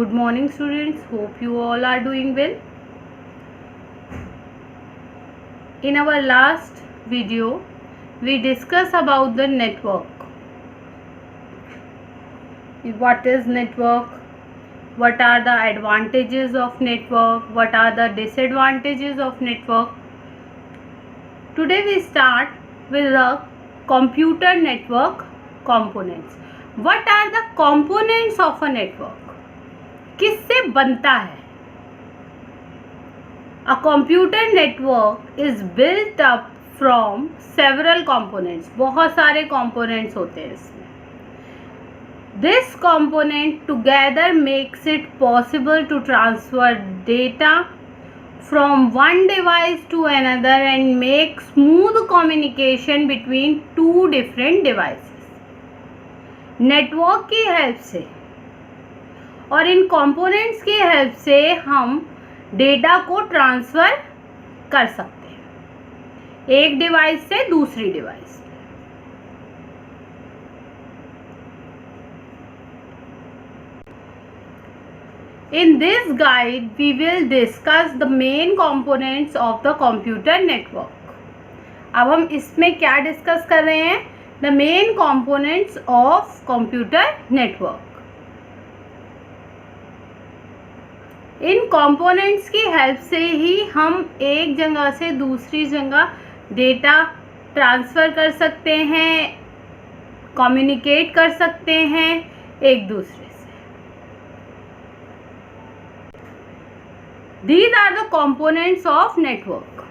Good morning students, hope you all are doing well. In our last video, we discussed about the network. What is network? What are the advantages of network? What are the disadvantages of network? Today we start with the computer network components. What are the components of a network? किससे बनता है? A computer network is built up from several components. बहुत सारे components होते हैं इसमें. This component together makes it possible to transfer data from one device to another and make smooth communication between two different devices. Network की help से और इन components की help से हम डेटा को ट्रांसफ़र कर सकते हैं एक डिवाइस से दूसरी डिवाइस पे. In this guide, we will discuss the main components of the computer network. अब हम इसमें क्या डिस्कस कर रहे हैं? The main components of computer network. In components की हेल्प से ही हम एक जगह से दूसरी जगह डेटा ट्रांसफ़र कर सकते हैं, कम्युनिकेट कर सकते हैं एक दूसरे से. These are the components of network.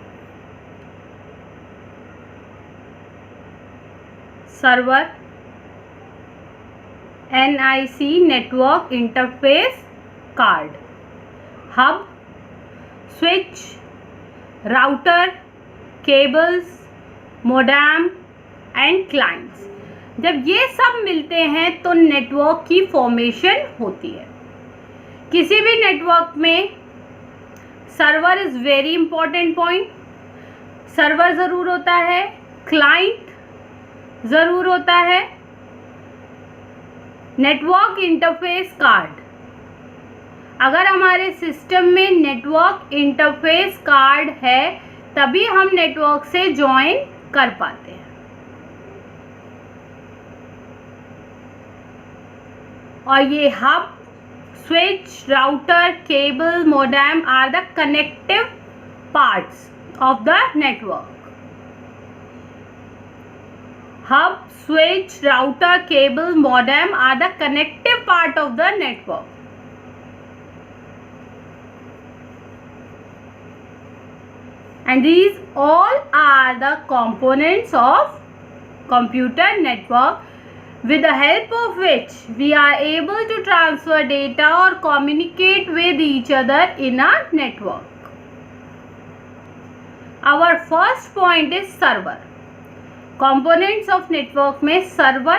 Server, NIC network interface card, hub, switch, router, cables, modem and clients. जब ये सब मिलते हैं तो नेटवर्क की फॉर्मेशन होती है. किसी भी नेटवर्क में server is very important point. Server ज़रूर होता है, क्लाइंट ज़रूर होता है, नेटवर्क इंटरफेस कार्ड. अगर हमारे सिस्टम में नेटवर्क इंटरफेस कार्ड है तभी हम नेटवर्क से ज्वाइन कर पाते हैं. और ये hub, switch, router, cable, modem are the connective parts of the network. Hub, switch, router, cable, modem are the connective part of the network. And these all are the components of computer network with the help of which we are able to transfer data or communicate with each other in a network. Our first point is server. Components of network में server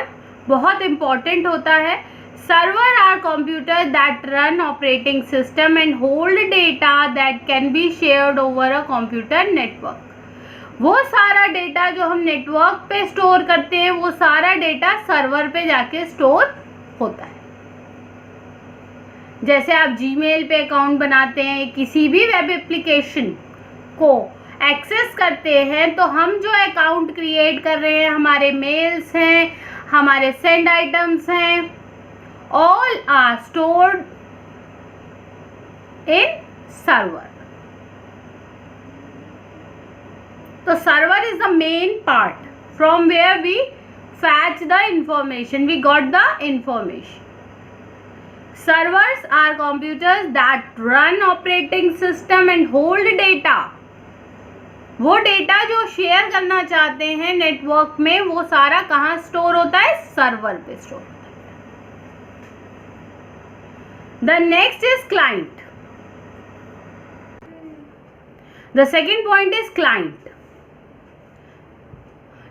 बहुत important होता है. Server are computers that run operating system and hold data that can be shared over a computer network. वो सारा data जो हम network पे store करते हैं वो सारा डेटा सर्वर पे जाके स्टोर होता है. जैसे आप जीमेल पे अकाउंट बनाते हैं, किसी भी वेब एप्लीकेशन को एक्सेस करते हैं तो हम जो अकाउंट क्रिएट कर रहे हैं, हमारे मेल्स हैं, हमारे सेंड आइटम्स हैं, all are stored in server. So server is the main part from where we fetch the information, we got the information. Servers are computers that run operating system and hold data. वो data जो share करना चाहते हैं network में वो सारा कहाँ store होता है? सर्वर पे स्टोर होता है. The next is client. The second point is client.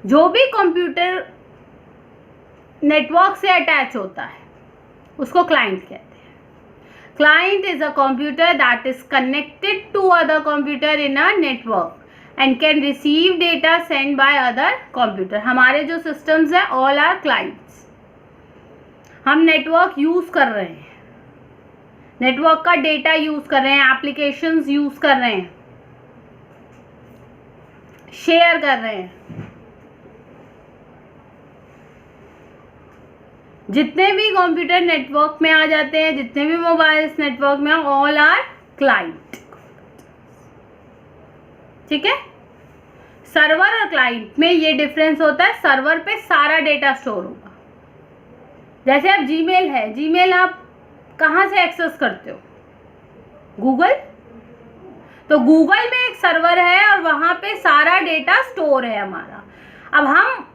जो भी कंप्यूटर नेटवर्क से अटैच होता है उसको क्लाइंट कहते हैं. Client is a computer that is connected to other computer in a network and can receive data send by other computer. हमारे जो सिस्टम्स हैं ऑल आर क्लाइंट्स. हम नेटवर्क यूज़ कर रहे हैं. नेटवर्क का डेटा यूज कर रहे हैं, एप्लीकेशंस यूज कर रहे हैं, शेयर कर रहे हैं। जितने भी कंप्यूटर नेटवर्क में आ जाते हैं, जितने भी मोबाइल्स नेटवर्क में, ऑल आर क्लाइंट। ठीक है, सर्वर और क्लाइंट में ये डिफरेंस होता है। सर्वर पे सारा डेटा स्टोर होगा। जैसे अब जीमेल है, जीमेल आप कहाँ से एक्सेस करते हो? गूगल। तो गूगल में एक सर्वर है और वहां पे सारा डेटा स्टोर है हमारा। अब हम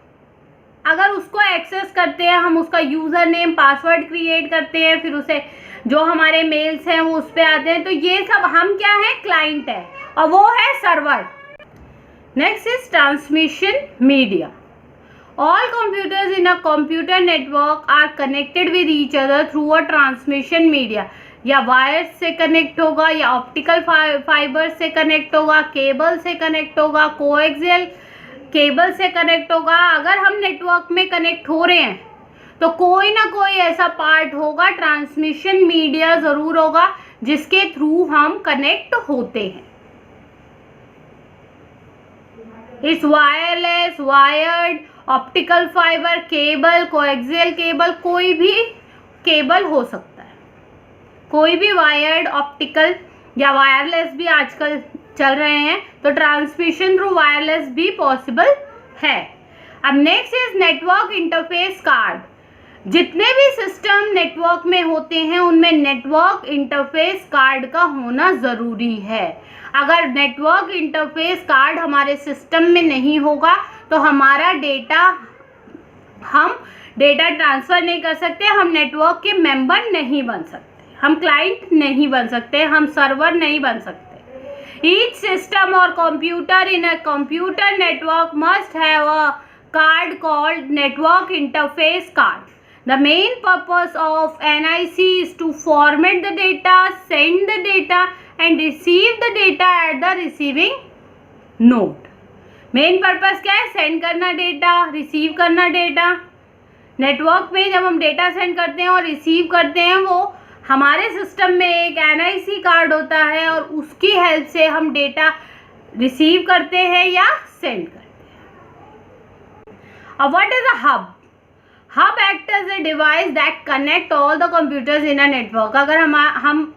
अगर उसको एक्सेस करते हैं, हम उसका यूजर नेम पासवर्ड क्रिएट करते हैं, फिर उसे जो हमारे मेल्स हैं वो उस पर आते हैं, तो ये सब हम क्या है? क्लाइंट है, और वो है server. Next is transmission media. All computers in a computer network are connected with each other through a transmission media. या वायर से कनेक्ट होगा, या ऑप्टिकल फाइबर से कनेक्ट होगा, केबल से कनेक्ट होगा, कोएक्सियल केबल से कनेक्ट होगा। अगर हम नेटवर्क में कनेक्ट हो रहे हैं तो कोई ना कोई ऐसा पार्ट होगा, ट्रांसमिशन मीडिया जरूर होगा, जिसके थ्रू हम कनेक्ट होते हैं। It's wireless, wired, optical fibre, cable, coaxial cable, कोई भी केबल हो सकता है। कोई भी वायर्ड, ऑप्टिकल या वायरलेस भी आजकल चल रहे हैं, तो ट्रांसमिशन थ्रू वायरलेस भी पॉसिबल है। अब next is network interface card. जितने भी सिस्टम नेटवर्क में होते हैं उनमें नेटवर्क इंटरफेस कार्ड का होना ज़रूरी है। अगर नेटवर्क इंटरफेस कार्ड हमारे सिस्टम में नहीं होगा तो हमारा हम डेटा ट्रांसफ़र नहीं कर सकते, हम नेटवर्क के मेंबर नहीं बन सकते, हम क्लाइंट नहीं बन सकते, हम सर्वर नहीं बन सकते। Each system or computer in a computer network must have a card called network interface card. The main purpose of NIC is to format the data, send the data and receive the data at the receiving node. Main purpose क्या है? Send करना data, receive करना data. Network में जब हम data send करते हैं और रिसीव करते हैं, वो हमारे सिस्टम में एक NIC कार्ड होता है और उसकी हेल्प से हम डेटा रिसीव करते हैं या सेंड करते हैं। अब what is a hub? Hub act as a device that connect all the computers in a network. अगर हम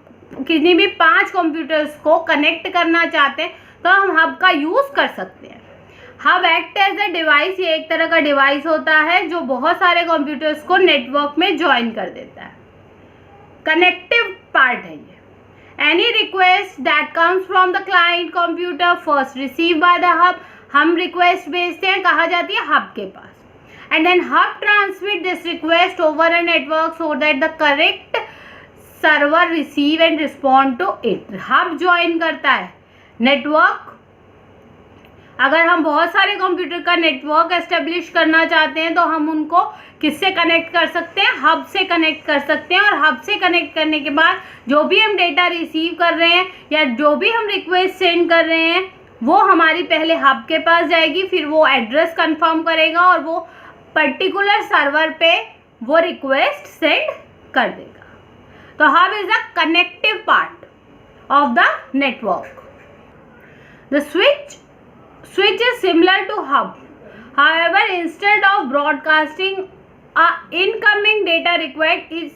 किसी भी 5 कंप्यूटर्स को कनेक्ट करना चाहते हैं तो हम हब का यूज कर सकते हैं। Hub act as a device, ये एक तरह का डिवाइस होता है जो बहुत सारे कंप्यूटर्स को नेटवर्क में ज्वाइन कर देता है। कनेक्टिव पार्ट है ये। Any request that comes from the client computer first receive by the hub. हम रिक्वेस्ट भेजते हैं, कहाँ जाती है? हब के पास। And then hub transmit this request over a network so that the correct server receive and respond to it. Hub join करता है नेटवर्क। अगर हम बहुत सारे कंप्यूटर का नेटवर्क एस्टेब्लिश करना चाहते हैं तो हम उनको किससे कनेक्ट कर सकते हैं? हब से कनेक्ट कर सकते हैं। और हब से कनेक्ट करने के बाद जो भी हम डेटा रिसीव कर रहे हैं या जो भी हम रिक्वेस्ट सेंड कर रहे हैं वो हमारी पहले हब के पास जाएगी, फिर वो एड्रेस कंफर्म करेगा और वो पर्टिकुलर सर्वर पे वो रिक्वेस्ट सेंड कर देगा। तो hub is a connective part of the network. The switch is similar to hub. However, instead of broadcasting a incoming data request, it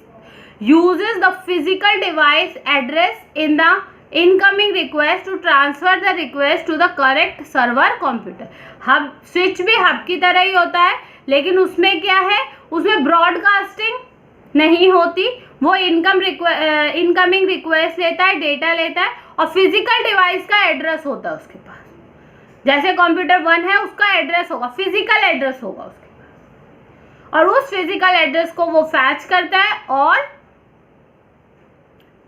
uses the physical device address in the incoming request to transfer the request to the correct server computer. hub switch भी hub की तरह ही होता है, लेकिन उसमें क्या है? उसमें ब्रॉडकास्टिंग नहीं होती। वो इनकमिंग रिक्वेस्ट लेता है, डेटा लेता है और फिजिकल डिवाइस का एड्रेस होता है उसके पास। जैसे कंप्यूटर 1 है, उसका एड्रेस होगा, फिजिकल एड्रेस होगा उसके पास, और उस फिजिकल एड्रेस को वो फैच करता है और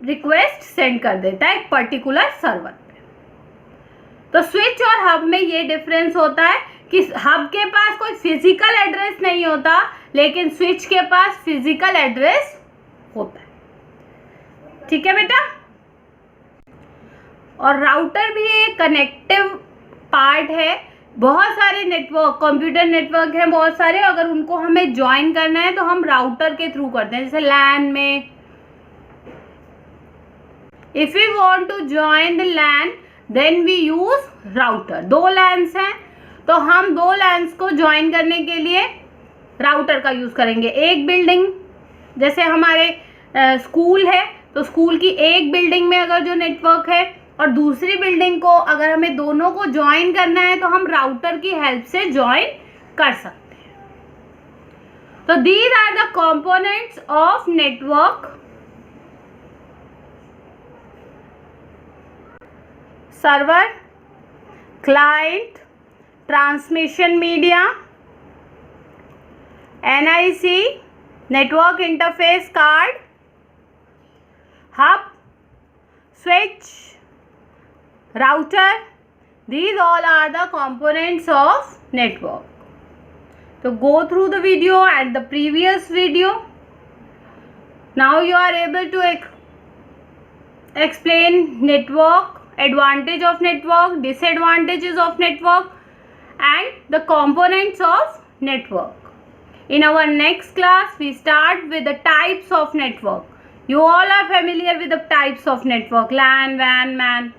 रिक्वेस्ट सेंड कर देता है एक पर्टिकुलर सर्वर पे। तो स्विच और हब में ये डिफरेंस होता है कि हब के पास कोई फिजिकल एड्रेस नहीं होता, लेकिन स्विच के पास फिजिकल एड्रेस होता है। ठीक है बेटा? और राउटर भी एक कनेक्टिव पार्ट है। बहुत सारे नेटवर्क, कंप्यूटर नेटवर्क हैं बहुत सारे, अगर उनको हमें ज्वाइन करना है तो हम राउटर के थ्रू करते हैं। जैसे लैन में If we want to join the LAN, then we use router. 2 LANs हैं तो हम 2 LANs को ज्वाइन करने के लिए राउटर का यूज़ करेंगे. एक बिल्डिंग, जैसे हमारे स्कूल है तो स्कूल की एक बिल्डिंग में अगर जो नेटवर्क है और दूसरी बिल्डिंग को अगर हमें दोनों को ज्वाइन करना है तो हम राउटर की हेल्प से ज्वाइन कर सकते हैं. तो these are the components of network. Server, client, transmission media, NIC, network interface card, hub, switch, router. These all are the components of network. So go through the video and the previous video. Now you are able to explain network, advantage of network, disadvantages of network, and the components of network. In our next class, we start with the types of network. You all are familiar with the types of network, LAN, WAN, MAN.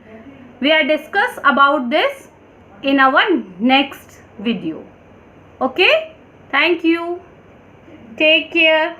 We are discuss about this in our next video. Okay? Thank you. Take care.